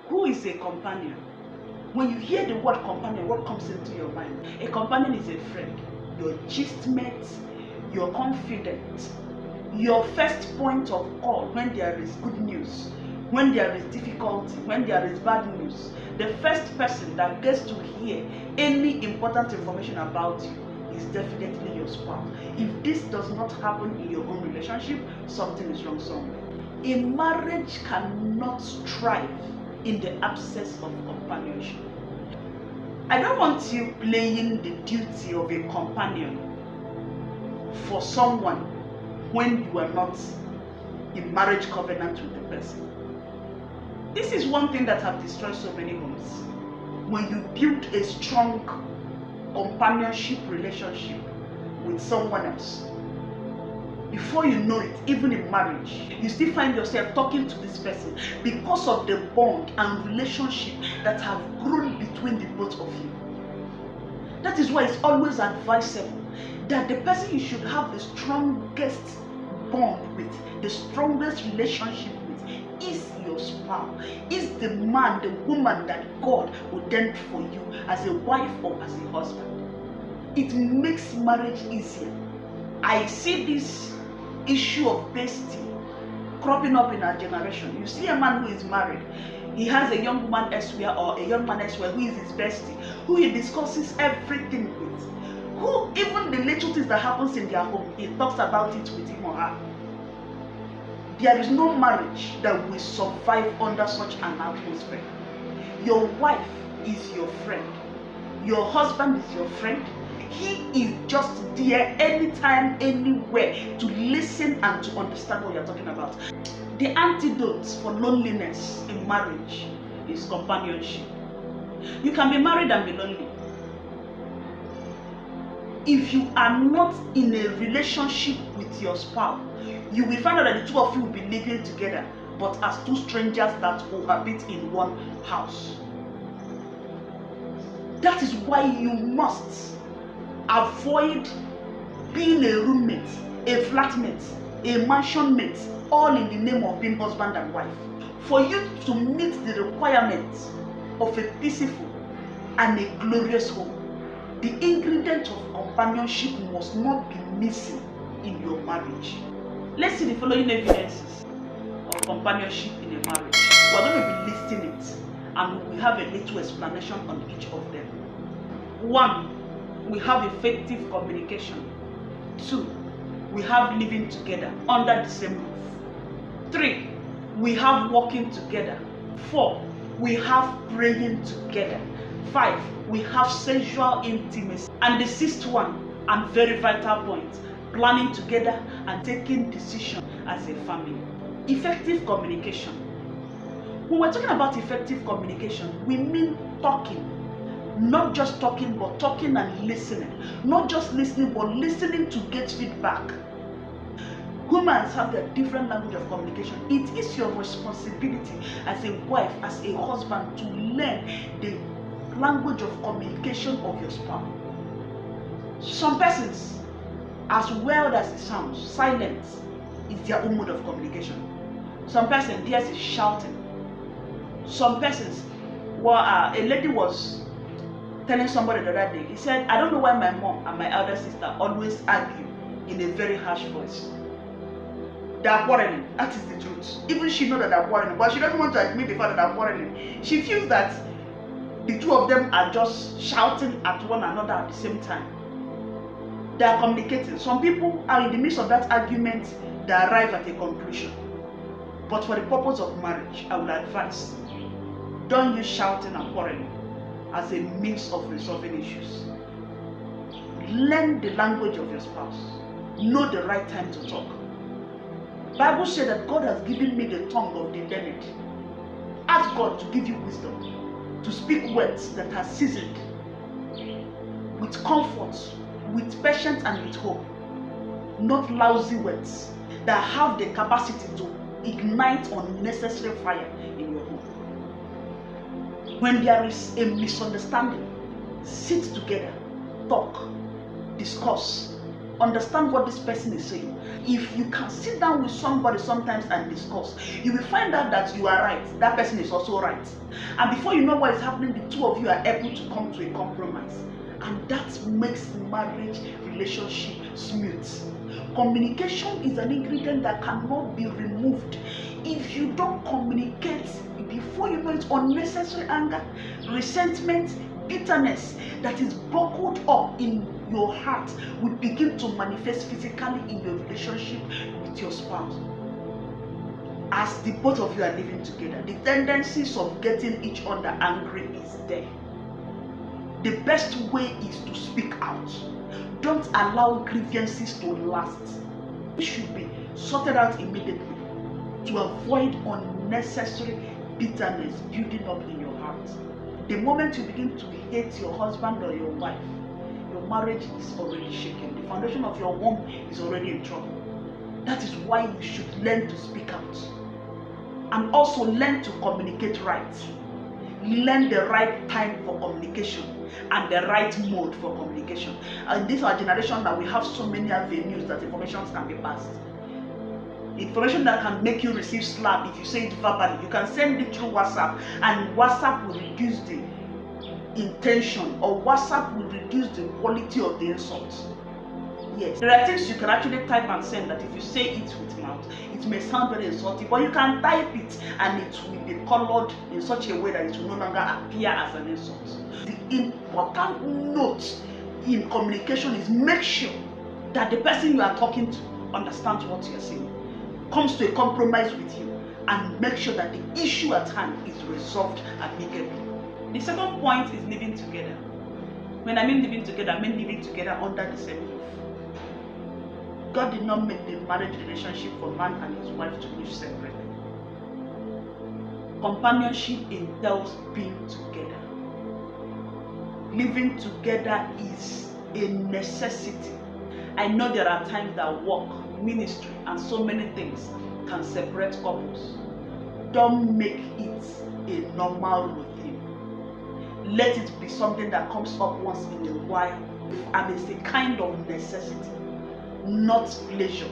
Who is a companion? When you hear the word companion, what comes into your mind? A companion is a friend, your gistmate, your confidant, your first point of call when there is good news, when there is difficulty, when there is bad news. The first person that gets to hear any important information about you is definitely your spouse. If this does not happen in your own relationship, something is wrong somewhere. A marriage cannot thrive in the absence of companionship. I don't want you playing the duty of a companion for someone when you are not in marriage covenant with the person. This is one thing that has destroyed so many homes. When you build a strong companionship relationship with someone else, before you know it, even in marriage, you still find yourself talking to this person because of the bond and relationship that have grown between the both of you. That is why it's always advisable that the person you should have the strongest bond with, the strongest relationship with, is your spouse, is the man, the woman that God ordained for you as a wife or as a husband. It makes marriage easier. I see this issue of bestie cropping up in our generation. You see a man who is married, he has a young woman elsewhere or a young man elsewhere who is his bestie, who he discusses everything with, who even the little things that happens in their home, he talks about it with him or her. There is no marriage that will survive under such an atmosphere. Your wife is your friend. Your husband is your friend. He is just there anytime, anywhere to listen and to understand what you're talking about. The antidotes for loneliness in marriage is companionship. You can be married and be lonely. If you are not in a relationship with your spouse, you will find out that the two of you will be living together, but as two strangers that cohabit in one house. That is why you must avoid being a roommate, a flatmate, a mansion mate, all in the name of being husband and wife. For you to meet the requirements of a peaceful and a glorious home, the ingredient of companionship must not be missing in your marriage. Let's see the following evidences of companionship in a marriage. We're going to be listing it and we will have a little explanation on each of them. 1, we have effective communication. 2, we have living together under the same roof. 3, we have working together. 4, we have praying together. 5, we have sexual intimacy. And the 6th one, and very vital point, planning together and taking decisions as a family. Effective communication. When we're talking about effective communication, we mean talking. Not just talking, but talking and listening. Not just listening, but listening to get feedback. Humans have their different language of communication. It is your responsibility as a wife, as a husband, to learn the language of communication of your spouse. Some persons, as well as it sounds, silence is their own mode of communication. Some persons, theirs is shouting. Some persons, a lady was telling somebody the other day, he said, I don't know why my mom and my elder sister always argue in a very harsh voice. They are quarreling. That is the truth. Even she knows that they are quarreling, but she doesn't want to admit the fact that they are quarreling. She feels that the two of them are just shouting at one another at the same time. They are communicating. Some people are in the midst of that argument, they arrive at a conclusion. But for the purpose of marriage, I would advise, don't use shouting and quarreling as a means of resolving issues. Learn the language of your spouse. Know the right time to talk. Bible says that God has given me the tongue of the learned. Ask God to give you wisdom, to speak words that are seasoned with comfort, with patience and with hope. Not lousy words that have the capacity to ignite unnecessary fire in your home. When there is a misunderstanding, sit together, talk, discuss, understand what this person is saying. If you can sit down with somebody sometimes and discuss, you will find out that you are right, that person is also right. And before you know what is happening, the two of you are able to come to a compromise. And that makes marriage relationship smooth. Communication is an ingredient that cannot be removed. If you don't communicate, before you know it, unnecessary anger, resentment, bitterness that is bottled up in your heart will begin to manifest physically in your relationship with your spouse. As the both of you are living together, the tendencies of getting each other angry is there. The best way is to speak out. Don't allow grievances to last. It should be sorted out immediately to avoid unnecessary bitterness building up in your heart. The moment you begin to hate your husband or your wife, your marriage is already shaken. The foundation of your home is already in trouble. That is why you should learn to speak out. And also learn to communicate right. Learn the right time for communication and the right mode for communication. In this our generation that we have so many avenues that information can be passed. Information that can make you receive slap if you say it verbally. You can send it through WhatsApp, and WhatsApp will reduce the intention, or WhatsApp will reduce the quality of the insult. Yes, there are things you can actually type and send that if you say it with mouth, it may sound very insulting, but you can type it and it will be colored in such a way that it will no longer appear as an insult. The important note in communication is make sure that the person you are talking to understands what you are saying, comes to a compromise with you, and make sure that the issue at hand is resolved amicably. The second point is living together. When I mean living together, I mean living together under the same roof. God did not make the marriage relationship for man and his wife to live separately. Companionship entails being together. Living together is a necessity. I know there are times that work, ministry, and so many things can separate couples. Don't make it a normal routine. Let it be something that comes up once in a while, and it's a kind of necessity, not pleasure.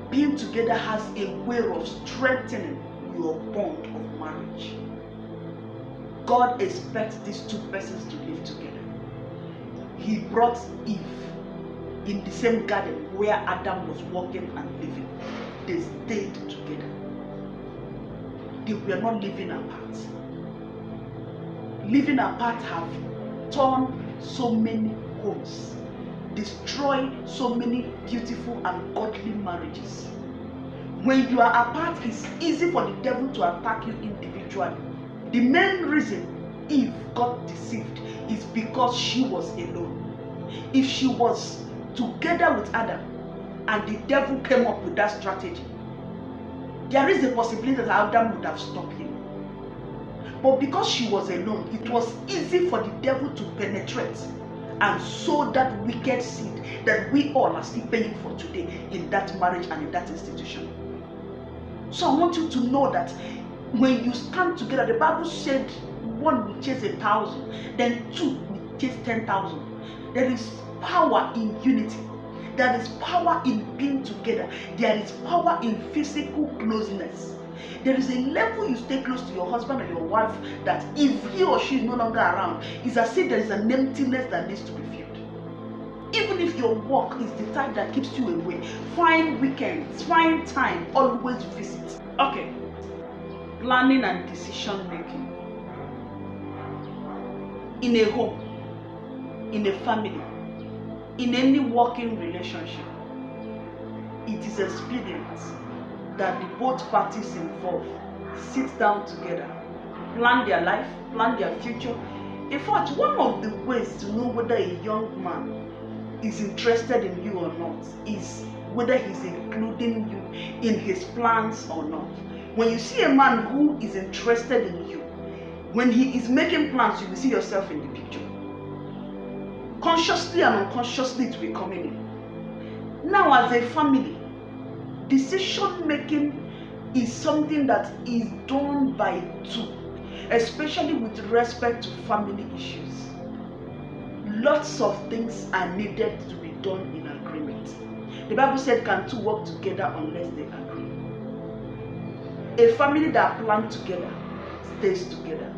Being together has a way of strengthening your bond of marriage. God expects these two persons to live together. He brought Eve in the same garden where Adam was walking and living. They stayed together. They were not living apart. Living apart have torn so many homes, destroyed so many beautiful and godly marriages. When you are apart, it's easy for the devil to attack you individually. The main reason Eve got deceived is because she was alone. If she was together with Adam and the devil came up with that strategy, there is a possibility that Adam would have stopped him. But because she was alone, it was easy for the devil to penetrate and sow that wicked seed that we all are still paying for today in that marriage and in that institution. So I want you to know that when you stand together, the Bible said one will chase 1,000, then two will chase 10,000. There is power in unity. There is power in being together. There is power in physical closeness. There is a level you stay close to your husband or your wife that if he or she is no longer around, it's as if there is an emptiness that needs to be filled. Even if your work is the type that keeps you away, find weekends, find time, always visit. Okay, planning and decision making. In a home, in a family, in any working relationship, it is expedient that the both parties involved sit down together, plan their life, plan their future. In fact, one of the ways to know whether a young man is interested in you or not is whether he's including you in his plans or not. When you see a man who is interested in you, when he is making plans, you will see yourself in the picture. Consciously and unconsciously it will be coming in. Now, as a family, decision making is something that is done by two, especially with respect to family issues. Lots of things are needed to be done in agreement. The Bible said, can two work together unless they agree? A family that plans together stays together.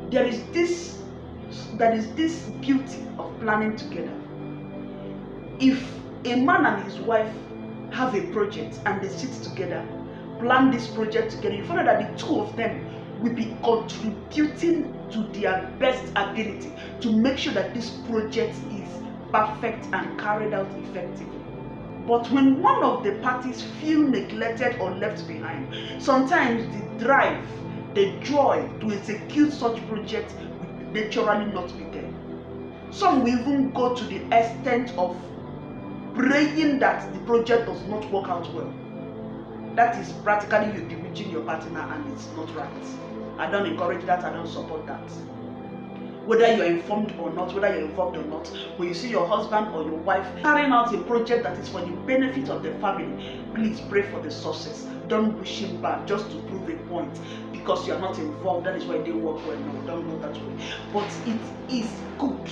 There is this beauty of planning together. If a man and his wife have a project and they sit together, plan this project together, you find out that the two of them will be contributing to their best ability to make sure that this project is perfect and carried out effectively. But when one of the parties feel neglected or left behind, sometimes the drive, the joy to execute such projects will naturally not be there. Some will even go to the extent of praying that the project does not work out well. That is practically you bewitching your partner, and it's not right. I don't encourage that, I don't support that. Whether you're informed or not, whether you're involved or not, when you see your husband or your wife carrying out a project that is for the benefit of the family, please pray for the success. Don't push him back just to prove a point because you are not involved. That is why they work well. No, don't go that way. But it is good.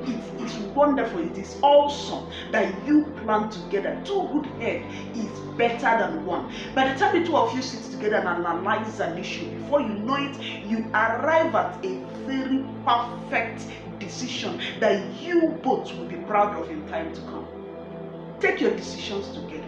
It is wonderful. It is awesome that you plan together. Two good heads is better than one. By the time the two of you sit together and analyze an issue, before you know it, you arrive at a very perfect decision that you both will be proud of in time to come. Take your decisions together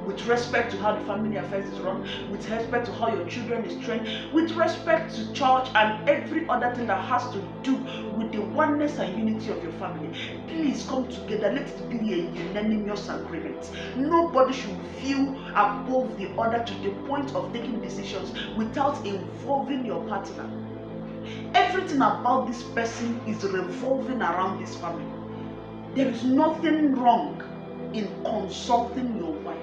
with respect to how the family affairs is run, with respect to how your children is trained, with respect to church and every other thing that has to do with the oneness and unity of your family. Please come together. Let it be a unanimous agreement. Nobody should feel above the other to the point of taking decisions without involving your partner. Everything about this person is revolving around this family. There is nothing wrong in consulting your wife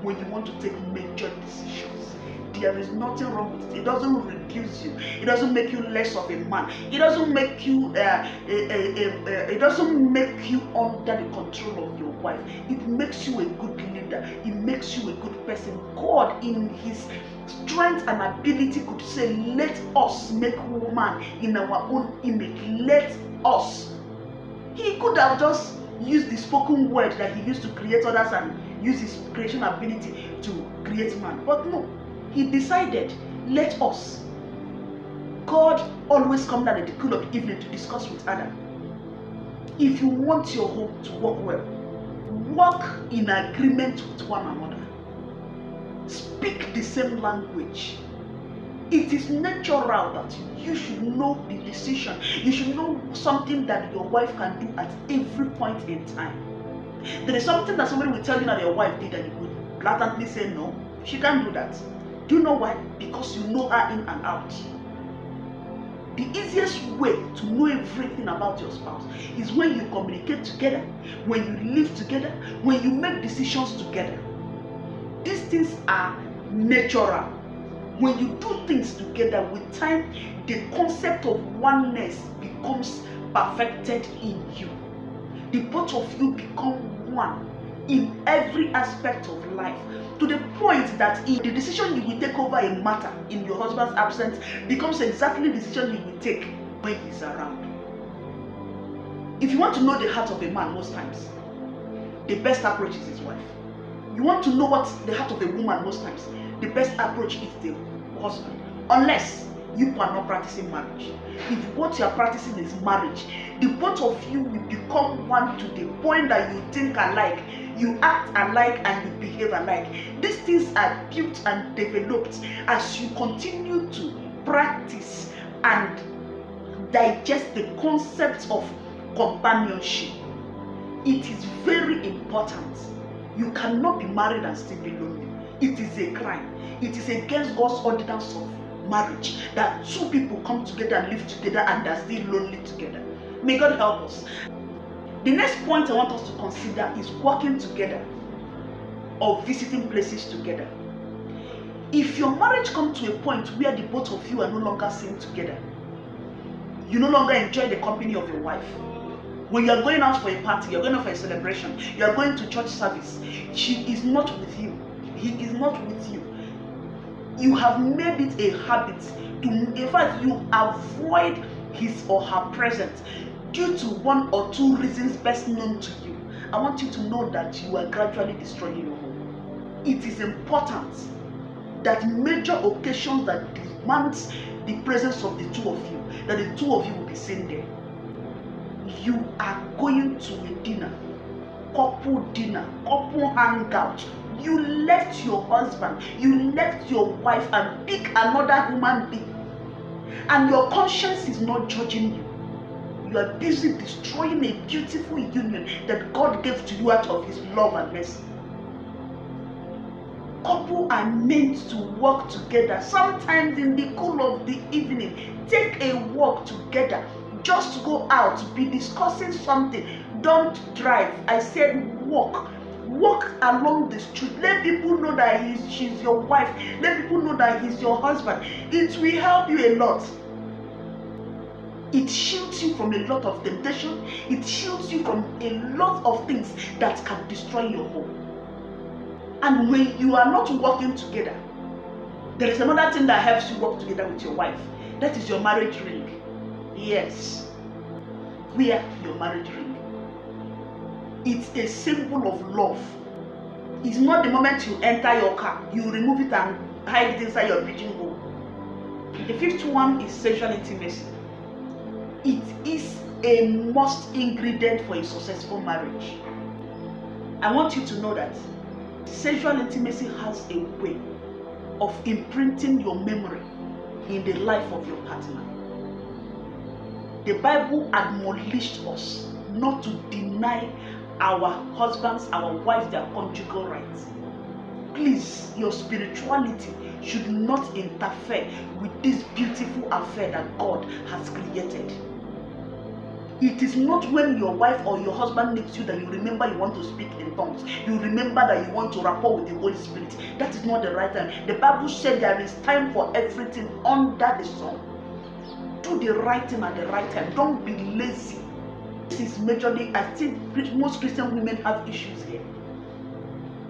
when you want to take major decisions. There is nothing wrong with it. It doesn't reduce you. It doesn't make you less of a man. It doesn't make you it doesn't make you under the control of your wife. It makes you a good leader. It makes you a good person. God, in his strength and ability, could say, let us make woman in our own image. Let us. He could have just used the spoken word that he used to create others and use his creation ability to create man. But no, he decided, let us. God always comes down at the cool of the evening to discuss with Adam. If you want your home to work well, work in agreement with one another. Speak the same language. It is natural that you should know the decision. You should know something that your wife can do at every point in time. There is something that somebody will tell you that your wife did and you would blatantly say no, she can't do that. Do you know why? Because you know her in and out. The easiest way to know everything about your spouse is when you communicate together, when you live together, when you make decisions together. These things are natural. When you do things together, with time, the concept of oneness becomes perfected in you. The both of you become one in every aspect of life, to the point that the decision you will take over a matter in your husband's absence becomes exactly the decision you will take when he's around. If you want to know the heart of a man, most times, the best approach is his wife. You want to know what the heart of a woman, most times, the best approach is the husband. Unless you are not practicing marriage. If what you are practicing is marriage, the both of you will become one to the point that you think alike, you act alike, and you behave alike. These things are built and developed as you continue to practice and digest the concept of companionship. It is very important. You cannot be married and still be lonely. It is a crime. It is against God's ordinance of marriage that two people come together and live together and are still lonely together. May God help us. The next point I want us to consider is working together or visiting places together. If your marriage comes to a point where the both of you are no longer seen together, you no longer enjoy the company of your wife. When you are going out for a party, you are going out for a celebration, you are going to church service, she is not with you, he is not with you. You have made it a habit to, in fact, you avoid his or her presence. due to one or two reasons best known to you, I want you to know that you are gradually destroying your home. It is important that major occasions that demands the presence of the two of you, that the two of you will be seen there. You are going to a dinner, couple hangout. You left your husband, you left your wife and pick another human being, and your conscience is not judging you. You are busy destroying a beautiful union that God gave to you out of His love and mercy. Couples are meant to work together. Sometimes in the cool of the evening, take a walk together. Just go out, be discussing something. Don't drive. I said walk. Walk along the street. Let people know that she's your wife. Let people know that he's your husband. It will help you a lot. It shields you from a lot of temptation. It shields you from a lot of things that can destroy your home. And when you are not working together, there is another thing that helps you work together with your wife. That is your marriage ring. Yes. Wear your marriage ring. It's a symbol of love. It's not the moment you enter your car, you remove it and hide it inside your pigeonhole. The fifth one is sexual intimacy. It is a must ingredient for a successful marriage. I want you to know that sexual intimacy has a way of imprinting your memory in the life of your partner. The Bible admonished us not to deny our husbands, our wives, their conjugal rights. Please, your spirituality should not interfere with this beautiful affair that God has created. It is not when your wife or your husband needs you that you remember you want to speak in tongues. You remember that you want to rapport with the Holy Spirit. That is not the right time. The Bible said there is time for everything under the sun. Do the right thing at the right time. Don't be lazy. This is majorly, I think most Christian women have issues here.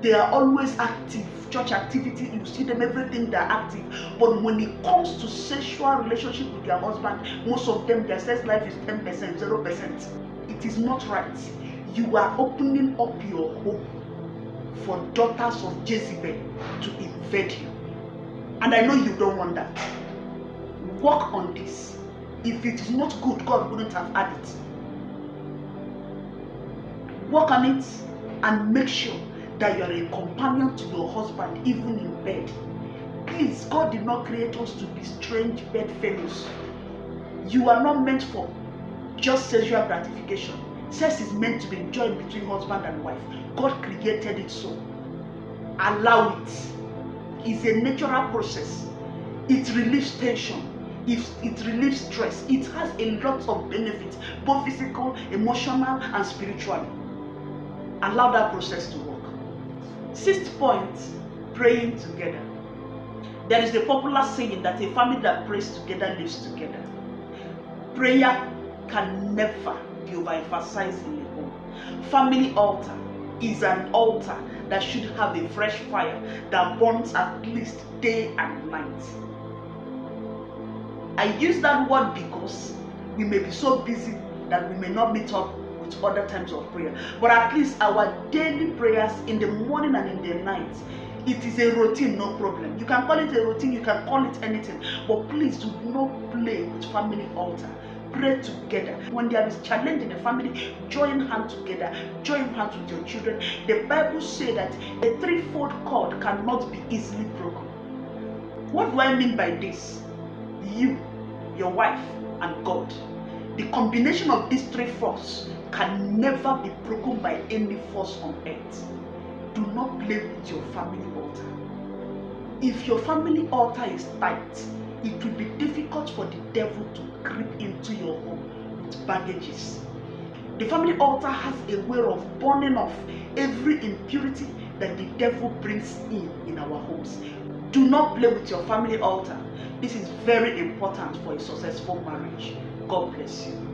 They are always active. Church activity, you see them, everything they're active. But when it comes to sexual relationship with their husband, most of them, their sex life is 10%, 0%. It is not right. You are opening up your home for daughters of Jezebel to invade you. And I know you don't want that. Work on this. If it is not good, God wouldn't have had it. Work on it and make sure that you are a companion to your husband even in bed. Please, God did not create us to be strange bedfellows. You are not meant for just sexual gratification. Sex is meant to be enjoyed between husband and wife. God created it so. Allow it. It's a natural process. It relieves tension. It relieves stress. It has a lot of benefits, both physical, emotional, and spiritual. Allow that process to work. Sixth point, praying together. There is the popular saying that a family that prays together lives together. Prayer can never be overemphasized in a home. Family altar is an altar that should have a fresh fire that burns at least day and night. I use that word because we may be so busy that we may not meet up with other times of prayer, but at least our daily prayers in the morning and in the night, it is a routine, no problem. You can call it a routine, you can call it anything, but please do not play with family altar. Pray together. When there is challenge in the family, join hands together, join hands with your children. The Bible says that a threefold cord cannot be easily broken. What do I mean by this? You, your wife, and God. The combination of these three forces can never be broken by any force on earth. Do not play with your family altar. If your family altar is tight, it will be difficult for the devil to creep into your home with baggages. The family altar has a way of burning off every impurity that the devil brings in our homes. Do not play with your family altar. This is very important for a successful marriage. God bless you.